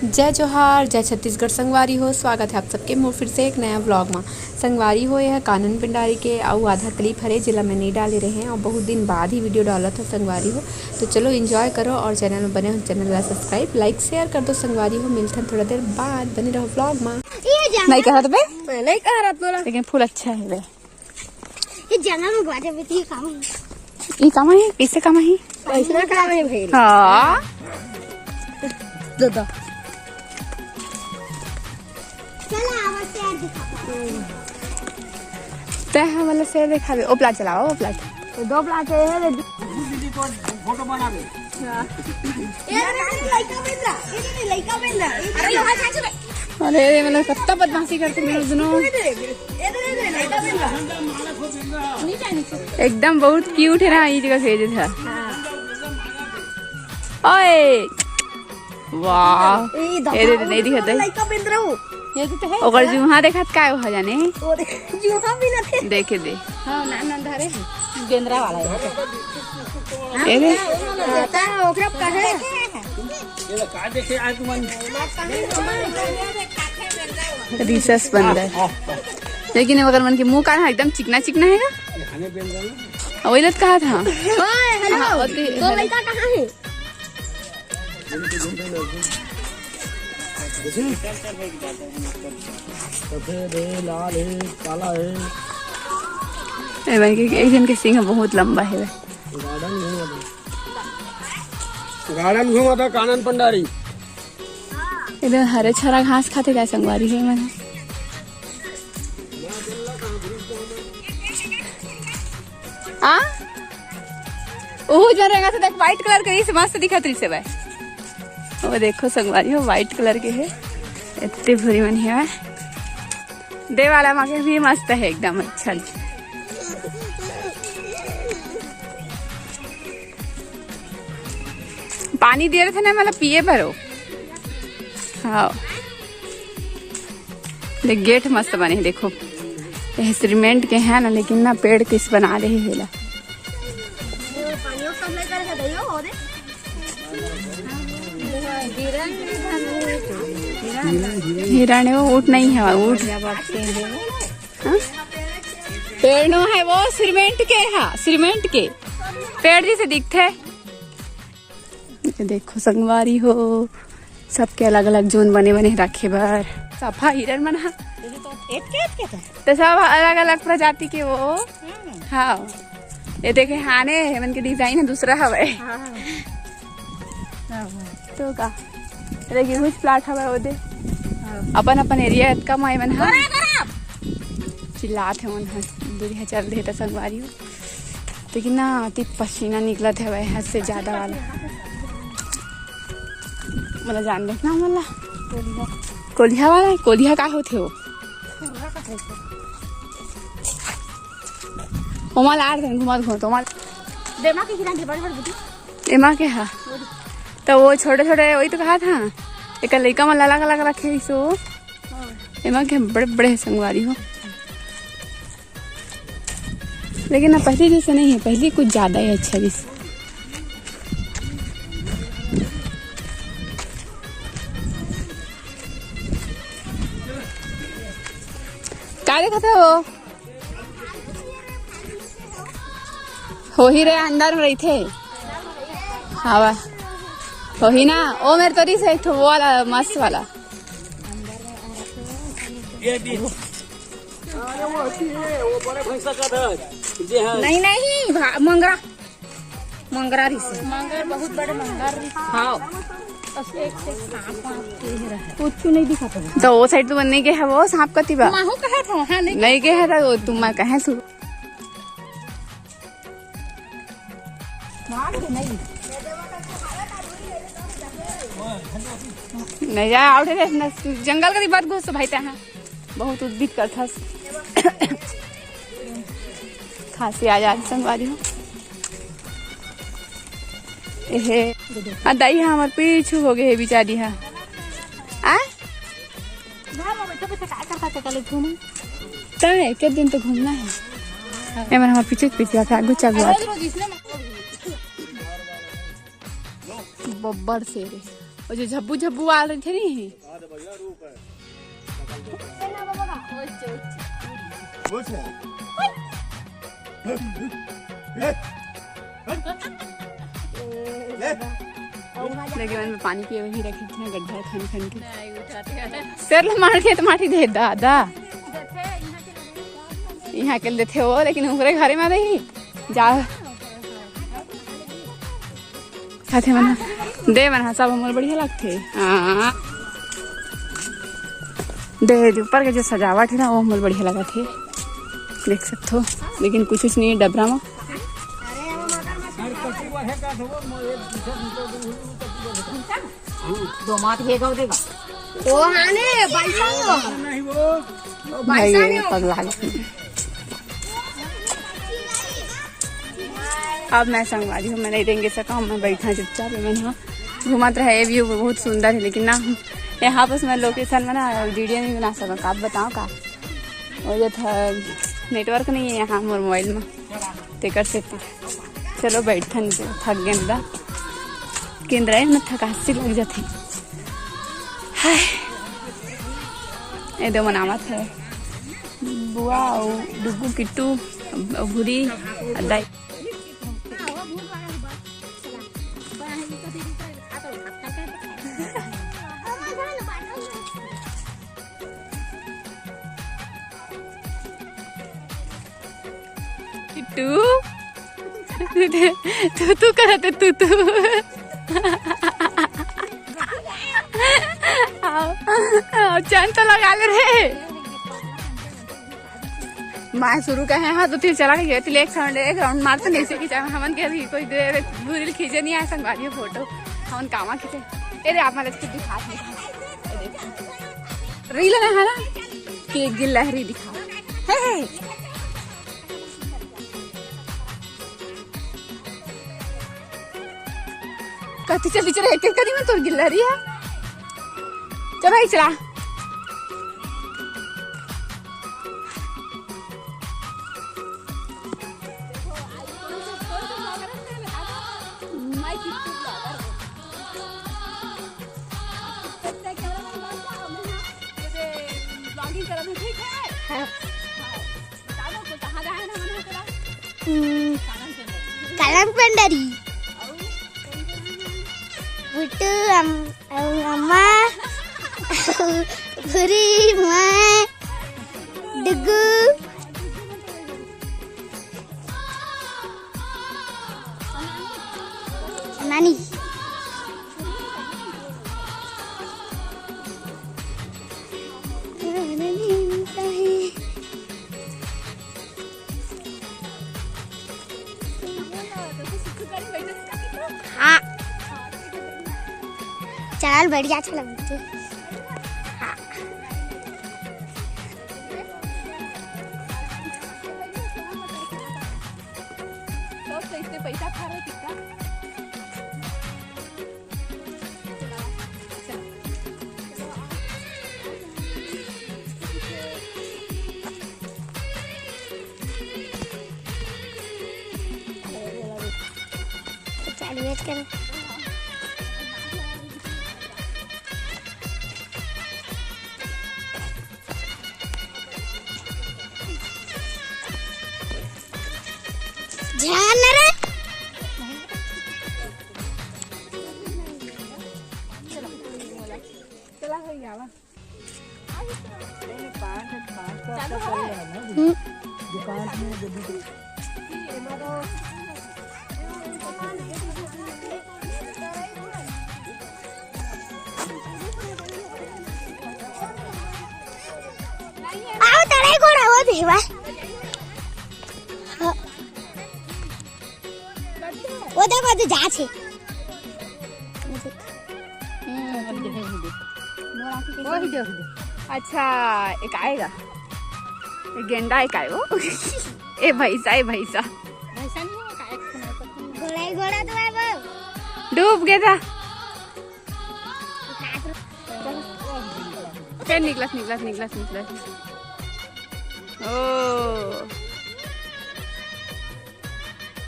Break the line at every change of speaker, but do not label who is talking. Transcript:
जय जोहार, जय छत्तीसगढ़। संगवारी हो, स्वागत है आप सबके मोर फिर से एक नया व्लॉग में। संगवारी हो यह कानन पिंडारी के आउ आधा क्लिप हरे जिला में नहीं डाले रहे हैं और बहुत दिन बाद ही वीडियो डाला था संगवारी हो। तो चलो एंजॉय करो और चैनल में बने हो चैनल ला सब्सक्राइब लाइक शेयर कर दो। संगवारी हो मिलते हैं थोड़ा देर बाद, बने रहो व्लॉग में।
नहीं कहा बे, नहीं कह रहा तोरा,
लेकिन फूल अच्छा है बे।
ये जंगल में बाजे बेटी काम है,
ये काम है कैसे काम है,
पैसा काम है भाई।
हाँ
दादा चला आवाज से यार दिखा
तह वाला से देखा बे। ओपला चलाओ, ओपला
तो दो प्लाट है रे फोटो बनावे। ये लड़का बेंदा, ये लड़का बेंदा। अरे लोहा छाछ बे।
अरे मतलब कितना बदमाशी करते मेरे दोनों। एकदम बहुत क्यूट है ना, ये जगह भेजे था। ओए वाह, ये दे नहीं दिखता
लड़का बेंद रहू ये तो है।
ओकर जुहा देखत काय हो जाने,
जुहा भी न थे
देखे दे।
हां नान अंधारे बेंद्रा वाला है।
ए रे
ता ओकरा कहे
ये का देखे आज तुमन
रिसर्च बंद है, लेकिन अगर मन के मुंह का एकदम चिकना चिकना है ना,
खाने बेन जाना
वही लत कहा था।
ओए हेलो तो लड़का कहां है?
सफेद है, लाल है, काला है।
ए भाई के एक जन के सिंह बहुत लंबा है।
गार्डन घूमा था कानन पंडारी।
इधर हरे छरा घास खाते क्या संगवारी है मैंने। आ ओह जन रहेगा तो देख व्हाइट कलर के इस मस्त दिखत रही से भाई। वो देखो संगवारी हो व्हाइट कलर के है, इतने भूरी मन है। दे वाला माँ के भी मस्त है एकदम अच्छा। पानी दे रहे थे ना मतलब पिए भरो। हाँ गेट मस्त बने हैं देखो, ये सीमेंट के हैं ना, लेकिन ना पेड़ किस बना रहे हैं। हिरण है वो, ऊँट नहीं है। ऊँट पेड़ नो है वो, सीमेंट के है, सीमेंट के पेड़ जैसे दिखते हैं। देखो संगवारी हो सबके अलग अलग जोन बने बने रखे बार सफा हिरण बना तो सब अलग अलग प्रजाति के वो। हाँ ये देखे हाने मन के डिजाइन है दूसरा हवे तो का लेकिन कुछ प्लाट हवे वो दे अपन अपन एरिया का माई मन हा चिल्लात है मन दूरी चल रहे तो संगवारी हो, लेकिन ना अति पसीना निकलत है वह हद से ज्यादा वाला। मतलब जान देखना मतलब कोलिया वाला, कोलिया का होते हो ओमा लार देन घुमा घुमा तो माल
देमा के हिरण बड़ी बड़ी बुटी
एमा के हा। तो वो छोटे छोटे वही तो कहा था एक लड़का में अलग अलग रखे सो एमा के बड़े बड़े संगवारी हो, लेकिन ना पहले जैसे नहीं है, पहले कुछ ज्यादा ही अच्छा जैसे। क्या देखा था वो हो ही रहे अंदर में रही थे। हाँ हो ही ना ओ मेरे तो सही तो वो वाला मस्त वाला।
ये भी अरे वो अच्छी है, वो बड़े भैंसा का था जे है।
नहीं नहीं मंगरा मंगरा रही से मंगर बहुत बड़े मंगर। हाँ कुछ नहीं दिखा था।
तो वो साइड तो बनने के है वो सांप का तिबा
माहू कहा था वहाँ
नहीं के है तो तुम मैं कहे सु नहीं जा आउटे जंगल का बात घुस भाई है बहुत उद्भिद कर था खांसी आ जाती संगवारी हो। ए दाई हमार पीछू हो गए बेचारी है आ तो है क्या दिन तो घूमना है। हमारे पीछे पीछे आगू चागू बब्बर शेर और जो झब्बू झब्बू आ रहे थे नहीं लेकिन मैंने पानी पिए वही रखी थी ना गड्ढा खन खन के तेरे मार के तो माटी दे दादा यहाँ के लिए थे वो लेकिन ऊपरे घरे में रही जा साथे मना दे मना सब हमर बढ़िया लगते हाँ दे ऊपर के जो सजावट है ना वो हमर बढ़िया लगा थे देख सकते हो लेकिन कुछ नहीं है डबरा में
दो मात भेगा देगा ओ हाने बैठा
नहीं वो
भाई पगला अब मैं संगवारी हूँ मैं नहीं देंगे सका मैं बैठा चुपचाप मैंने घुमात रहा है व्यू बहुत सुंदर है लेकिन ना यहाँ पर मैं लोकेशन में ना वीडियो नहीं बना सका आप बताओ का और ये था नेटवर्क नहीं है यहाँ हमारे मोबाइल में टेकर से चलो बैठा नहीं थक गए ना केंद्र में थकासी लग जाती हाय ये दो मनावत है बुआ डुगू किट्टू भूरी अदाई तू करते तू चैन तो लगा ले रे मैं शुरू कहे हाँ तो फिर चला गया एक राउंड मारते नहीं से खींचा हमन के भी कोई देर बुरी खींचे नहीं आया संगवारी फोटो हमन कामा खींचे अरे आप हमारे दिखा रील में है ना कि गिलहरी दिखा है कति चल चल एक करी में तो गिलहरी है चल भाई चला
कालन पेंडरी बुट्टू अम्मा भूरी मैं डुगू नानी हाँ चल बढ़िया अच्छा लगता है हाँ
तो इससे पैसा खा रहे कितना
वेट करो ध्यान रे
चला हो गया वा
दुकान में जब
आओ तड़े घोड़ा वो देवा वो देखो जा छे
अच्छा एक आएगा एक गेंडा एक आए वो ए भैसा
घोड़ा तो है वो
डूब गया था फिर निकलस ओ